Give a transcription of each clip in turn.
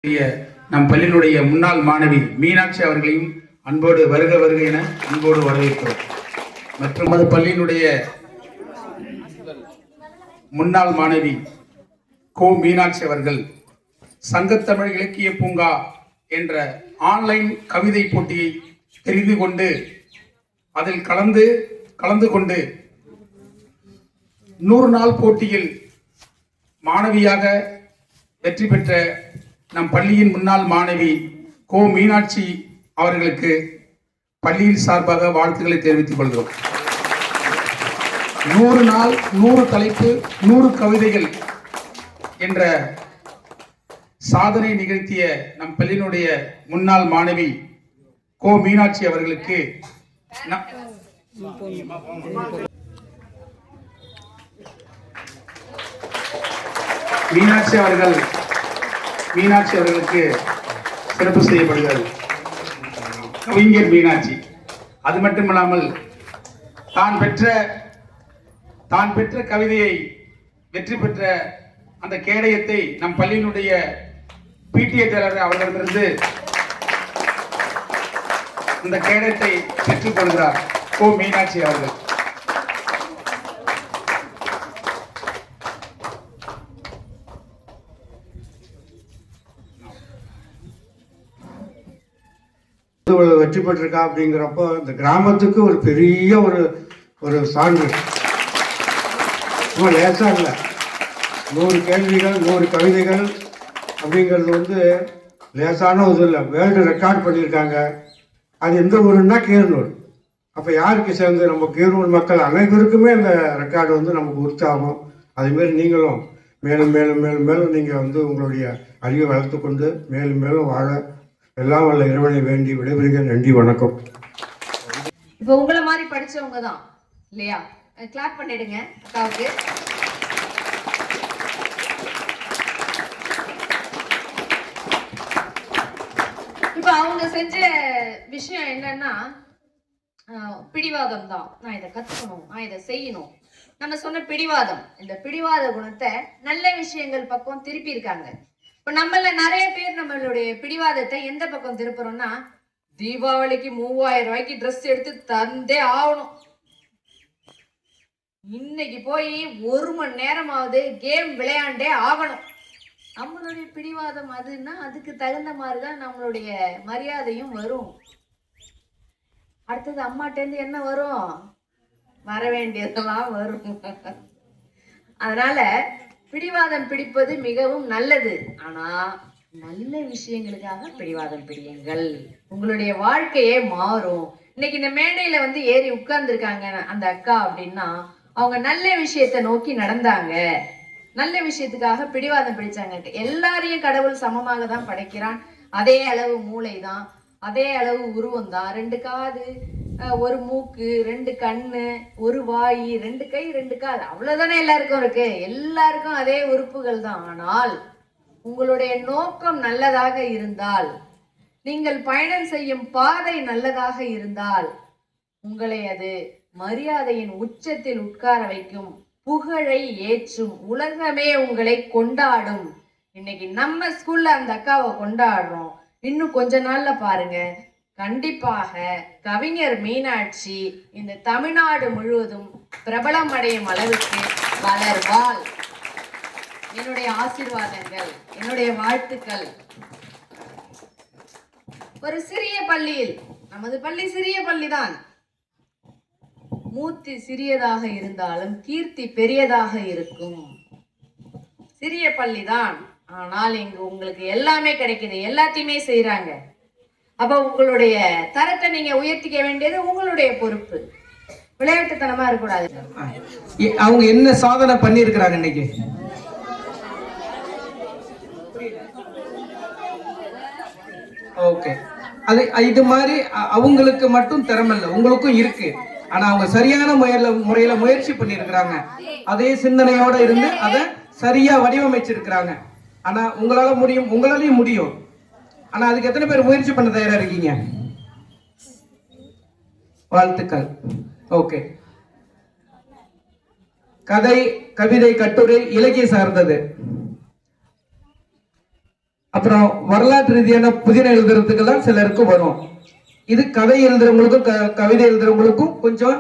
நம் பள்ளியினுடைய முன்னாள் மாணவி மீனாட்சி அவர்களையும் அன்போடு வருக வருக என அன்போடு வரவேற்கிறோம். மற்றும் நமது பள்ளியினுடைய முன்னாள் மாணவி கோ மீனாட்சி அவர்கள் சங்கத்தமிழ் இலக்கிய பூங்கா என்ற ஆன்லைன் கவிதை போட்டியை தெரிந்து கொண்டு அதில் கலந்து கொண்டு 100 நாள் போட்டியில் மாணவியாக வெற்றி பெற்ற நம் பள்ளியின் முன்னாள் மாணவி கோ மீனாட்சி அவர்களுக்கு பள்ளியின் சார்பாக வாழ்த்துக்களை தெரிவித்துக் கொள்கிறோம். 100 நாள் 100 தலைப்பு 100 கவிதைகள் என்ற சாதனை நிகழ்த்திய நம் பள்ளியினுடைய முன்னாள் மாணவி கோ மீனாட்சி அவர்களுக்கு மீனாட்சி அவர்களுக்கு சிறப்பு செய்யப்படுகிறது. கவிஞர் மீனாட்சி. அது மட்டுமல்லாமல் தான் பெற்ற கவிதையை வெற்றி பெற்ற அந்த கேடயத்தை நம் பள்ளியினுடைய பிடிஏ தலைவர் அவர்களிடமிருந்து இந்த கேடயத்தை பெற்றுக் கொள்கிறார் கோ மீனாட்சி அவர்கள். வெற்றி பெற்றிருக்கா அப்படிங்கிறப்போ இந்த கிராமத்துக்கு ஒரு பெரிய ஒரு சான்று. லேசா இல்லை, 100 கேள்விகள் 100 கவிதைகள் அப்படிங்கிறது லேசான ஒரு இல்லை. வேர்ல்டு ரெக்கார்ட் பண்ணியிருக்காங்க. அது எந்த ஊருன்னா கீரனூர். அப்போ யாருக்கு சேர்ந்து நம்ம கீரனூர் மக்கள் அனைவருக்குமே அந்த ரெக்கார்டு நமக்கு உற்சாகம். அதேமாரி நீங்களும் மேலும் மேலும் மேலும் மேலும் நீங்கள் உங்களுடைய அறிவை வளர்த்து கொண்டு மேலும் மேலும் வாழ எல்லாம் வல்ல இறைவனை வேண்டி விடைபெறுகிறேன். நன்றி, வணக்கம். இப்போ உங்களை மாதிரி படிச்சவங்க தான் இல்லையா? கிளாப் பண்ணிடுங்க அக்காவுக்கு. இப்போ அவங்க செஞ்ச விஷயம் என்னன்னா பிடிவாதம் தான். நான் இதை கத்துக்கணும், நான் இதை செய்யணும். நம்ம சொன்ன பிடிவாதம், இந்த பிடிவாத குணத்தை நல்ல விஷயங்கள் பக்கம் திருப்பி இருக்காங்க. இப்ப நம்மள நிறைய பேர் நம்மளுடைய பிடிவாதத்தை எந்த பக்கம் திருப்புறோம்னா, தீபாவளிக்கு 3000 ரூபாய்க்கு ட்ரெஸ் எடுத்து தந்தே ஆகணும், இன்னைக்கு போய் 1 மணி நேரமாவது கேம் விளையாண்டே ஆகணும். நம்மளுடைய பிடிவாதம் அதுன்னா அதுக்கு தகுந்த மாதிரிதான் நம்மளுடைய மரியாதையும் வரும். அடுத்தது அம்மாட்டேந்து என்ன வரும்? வர வேண்டியதெல்லாம் வரும். அதனால பிடிவாதம் பிடிப்பது மிகவும் நல்லது. ஆனா நல்ல விஷயங்களுக்காக பிடிவாதம் பிடியுங்கள், உங்களுடைய வாழ்க்கையே மாறும். இன்னைக்கு இந்த மேடையில ஏறி உட்கார்ந்து இருக்காங்க அந்த அக்கா அப்படின்னா அவங்க நல்ல விஷயத்தை நோக்கி நடந்தாங்க, நல்ல விஷயத்துக்காக பிடிவாதம் பிடிச்சாங்க. எல்லாரையும் கடவுள் சமமாக தான் படைக்கிறான். அதே அளவு மூளை தான், அதே அளவு உருவம் தான். 2 காது, 1 மூக்கு, 2 கண்ணு, 1 வாய், 2 கை, 2 கால், அவ்வளவுதானே எல்லாருக்கும் இருக்கு. எல்லாருக்கும் அதே உறுப்புகள் தான். ஆனால் உங்களுடைய நோக்கம் நல்லதாக இருந்தால், நீங்கள் பயணம் செய்யும் பாதை நல்லதாக இருந்தால், உங்களை அது மரியாதையின் உச்சத்தில் உட்கார வைக்கும், புகழை ஏற்றும், உலகமே உங்களை கொண்டாடும். இன்னைக்கு நம்ம ஸ்கூல்ல அந்த அக்காவை கொண்டாடுறோம். இன்னும் கொஞ்ச நாள்ல பாருங்க, கண்டிப்பாக கவிஞர் மீனாட்சி இந்த தமிழ்நாடு முழுவதும் பிரபலம் அடையும் அளவுக்கு வளர்வாள். என்னுடைய ஆசீர்வாதங்கள், என்னுடைய வாழ்த்துக்கள். ஒரு சிறிய பள்ளியில், நமது பள்ளி சிறிய பள்ளிதான், மூர்த்தி சிறியதாக இருந்தாலும் கீர்த்தி பெரியதாக இருக்கும். சிறிய பள்ளிதான், ஆனால் இங்கு உங்களுக்கு எல்லாமே கிடைக்குது, எல்லாத்தையுமே செய்யறாங்க. அப்ப உங்களுடைய தரத்தை நீங்க உயர்த்திக்க வேண்டியது உங்களுடைய பொறுப்பு. விளையாட்டுத்தனமா இருக்கக்கூடாது. அவங்க என்ன சாதனை பண்ணி இருக்கிறாங்க இன்னைக்கு? ஓகே, அது இது மாதிரி அவங்களுக்கு மட்டும் திறமை இல்லை, உங்களுக்கும் இருக்கு. ஆனா அவங்க சரியான முறையில முயற்சி பண்ணி இருக்கிறாங்க. அதே சிந்தனையோட இருந்து அதை சரியா வடிவமைச்சிருக்கிறாங்க. ஆனா உங்களால முடியும், உங்களாலையும் முடியும். ஆனா அதுக்கு எத்தனை பேர் முயற்சி பண்ண தயாரா இருக்கீங்க? வாழ்த்துக்கள். ஓகே, கதை, கவிதை, கட்டுரை, இலக்கிய சார்ந்தது. அப்புறம் வரலாற்று ரீதியான புதின எழுதுறதுக்கெல்லாம் சிலருக்கு வரும். இது கதை எழுதுறவங்களுக்கும் கவிதை எழுதுறவங்களுக்கும் கொஞ்சம்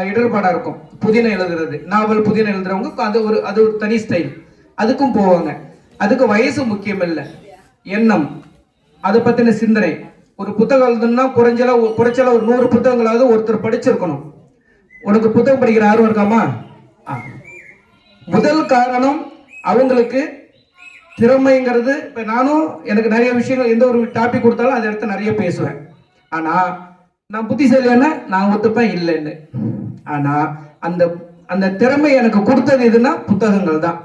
இடர்பாடா இருக்கும். புதின எழுதுறது, நாவல் புதின எழுதுறவங்க அது ஒரு தனி ஸ்டைல், அதுக்கும் போவாங்க. அதுக்கு வயசு முக்கியம் இல்லை, எண்ணம், அதை பத்தின சிந்தனை. ஒரு புத்தகம் எழுதுனா குறைச்சல ஒரு 100 புத்தகங்களாவது ஒருத்தர் படிச்சிருக்கணும். உனக்கு புத்தகம் படிக்கிற ஆர்வம் இருக்காமா? முதல் காரணம் அவங்களுக்கு திறமைங்கிறது. இப்ப நானும் எனக்கு நிறைய விஷயங்கள், எந்த ஒரு டாபிக் கொடுத்தாலும் அதை எடுத்து நிறைய பேசுவேன். ஆனா நான் புத்திசாலியான நான் ஒத்துப்பேன் இல்லைன்னு. ஆனா அந்த அந்த திறமை எனக்கு கொடுத்தது எதுனா புத்தகங்கள் தான்.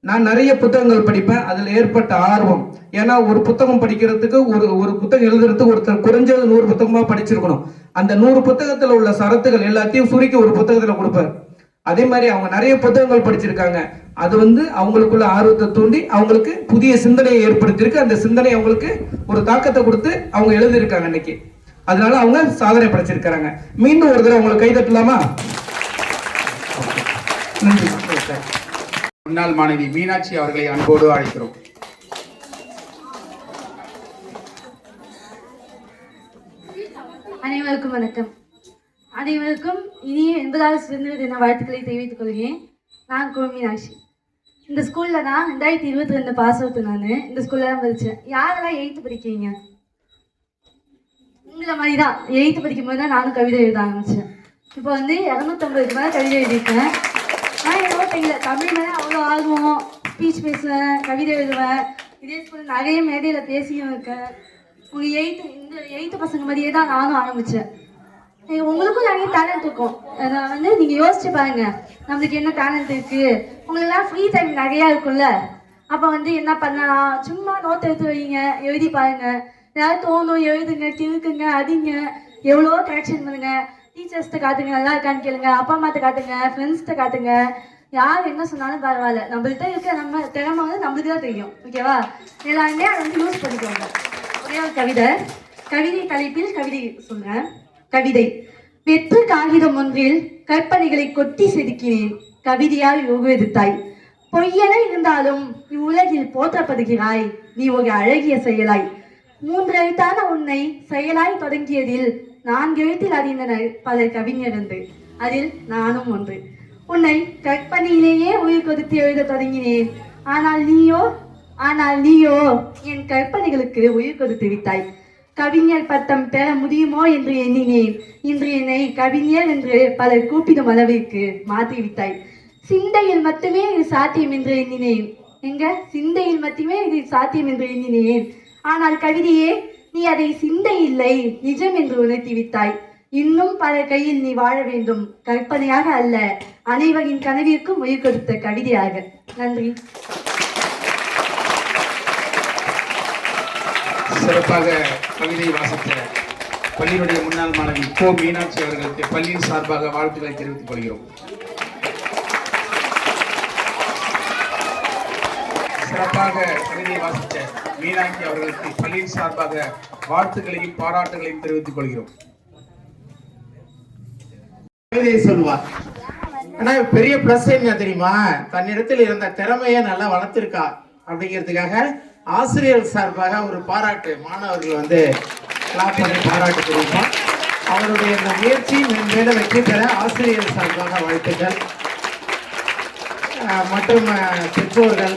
நான் நிறைய புத்தகங்கள் படிப்பேன். அதுல ஏற்பட்ட ஆர்வம், ஏன்னா ஒரு புத்தகம் படிக்கிறதுக்கு ஒரு புத்தகம் எழுதுறதுக்கு ஒருத்தர் குறைஞ்சது 100 புத்தகமா படிச்சிருக்கணும். அந்த 100 புத்தகத்துல உள்ள சரத்துகள் எல்லாத்தையும் சுருக்கி ஒரு புத்தகத்துல கொடுப்பார். அதே மாதிரி அவங்க நிறைய புத்தகங்கள் படிச்சிருக்காங்க. அது அவங்களுக்குள்ள ஆர்வத்தை தூண்டி அவங்களுக்கு புதிய சிந்தனையை ஏற்படுத்தியிருக்கு. அந்த சிந்தனை அவங்களுக்கு ஒரு தாக்கத்தை கொடுத்து அவங்க எழுதியிருக்காங்க இன்னைக்கு. அதனால அவங்க சாதனை படைச்சிருக்காங்க. மீண்டும் ஒரு தடவை அவங்களை கைதட்டலாமா? நன்றி. முன்னாள் மாணவி மீனாட்சி அவர்களை அன்போடு அழைக்கிறோம். அனைவருக்கும் வணக்கம். அனைவருக்கும் இனிய 80வது சுதந்திர தின வாழ்த்துக்களை தெரிவித்துக் கொள்கிறேன். நான் மீனாட்சி. இந்த ஸ்கூலில் தான் 2022 பாஸ் அவுட். நான் இந்த ஸ்கூலில் தான் படித்தேன். யாரெல்லாம் 8th படிக்கிறீங்க? உங்களை மாதிரி தான் 8th படிக்கும்போது தான் நானும் கவிதை எழுத ஆரம்பித்தேன். இப்போ 250க்கு மேலே கவிதை எழுதியிருக்கேன். நான் என்னவோ தெரியல, தமிழ் மேலே அவ்வளோ ஆர்வம். ஸ்பீச் பேசுவேன், கவிதை எழுதுவேன். இதே ஸ்கூலில் நிறைய மேடையில் பேசியும் இருக்கேன். உங்கள் 8th பசங்க மாதிரியே தான் நானும் ஆரம்பித்தேன். உங்களுக்கும் நிறைய டேலண்ட் இருக்கும். நான் நீங்கள் யோசிச்சு பாருங்க, நம்மளுக்கு என்ன டேலண்ட் இருக்குது. உங்களெல்லாம் ஃப்ரீ டைம் நிறையா இருக்கும்ல, அப்போ என்ன பண்ணலாம், சும்மா நோட் எடுத்து வைங்க, எழுதி பாருங்க. ஏதாவது தோணும் எழுதுங்க, கிறுக்குங்க, அடிங்க, எவ்வளோ கரெக்ஷன் பண்ணுங்க. டீச்சர்ஸ்கிட்ட காட்டுங்க, நல்லா இருக்கான்னு கேளுங்க. அப்பா அம்மாட்ட காட்டுங்க, ஃப்ரெண்ட்ஸ்கிட்ட காட்டுங்க. யார் என்ன சொன்னாலும் பரவாயில்ல, நம்மள்கிட்ட இருக்க நம்ம திறமை நம்மளுக்கு தான் தெரியும். ஓகேவா? எல்லாருமே அதை யூஸ் பண்ணிக்கோங்க. ஒரே ஒரு கவிதை தலைப்பில் கவிதை சொல்றேன். கவிதை. வெற்று காகிதம் ஒன்றில் கற்பனைகளை கொட்டி செதுக்கினேன், கவிதையால் உருவெடுத்தாய். பொய்யென இருந்தாலும் இவ்வுலகில் போற்றப்படுகிறாய், நீ ஒரு அழகிய செயலாய். 3 எழுத்தான உன்னை செயலாய் தொடங்கியதில் 4 எழுத்தில் அறிந்தனர் பலர் கவிஞர் என்று, அதில் நானும் ஒன்று. உன்னை கற்பனையிலேயே உயிர் கொடுத்து எழுத தொடங்கினேன். ஆனால் நீயோ என் கற்பனைகளுக்கு உயிர் கொடுத்து விட்டாய். கவிஞர் பட்டம் பெற முடியுமோ என்று எண்ணினேன். இன்று என்னை கவிஞர் என்று பலர் கூப்பிடும் அளவிற்கு மாற்றிவிட்டாய். சிந்தையில் மட்டுமே இது சாத்தியம் என்று எண்ணினேன். சிந்தையில் மட்டுமே இது சாத்தியம் என்று எண்ணினேன். ஆனால் கவிதையே, நீ அதை சிந்தை இல்லை, நிஜம் என்று உணர்த்தி விட்டாய். இன்னும் பல கையில் நீ வாழ வேண்டும், கற்பனையாக அல்ல, அனைவரின் கனவிற்கும் உயிர் கொடுத்த கவிதையாக. நன்றி. சிறப்பாக கவிதை வாசித்த பள்ளியினுடைய முன்னாள் மாணவி மீனாட்சி அவர்களுக்கு பள்ளியின் சார்பாக வாழ்த்துக்களை தெரிவித்துக் கொள்கிறோம். சிறப்பாக கவிதை வாசித்த மீனாட்சி அவர்களுக்கு பள்ளியின் சார்பாக வாழ்த்துக்களையும் பாராட்டுகளையும் தெரிவித்துக் கொள்கிறோம். கவிதையை சொல்லுவார். ஆனா பெரிய பிளஸ் என்ன தெரியுமா, தன்னிடத்தில் இருந்த திறமையை நல்லா வளர்த்திருக்கா அப்படிங்கிறதுக்காக ஆசிரியர் சார்பாக ஒரு பாராட்டு, மாணவர்கள் கிளாப் பண்ணி பாராட்டு தெரிவிப்பார். அவருடைய இந்த முயற்சி மேலும் வெற்றி பெற ஆசிரியர் சார்பாக வாழ்த்துக்கள். மற்றும் பெற்றோர்கள்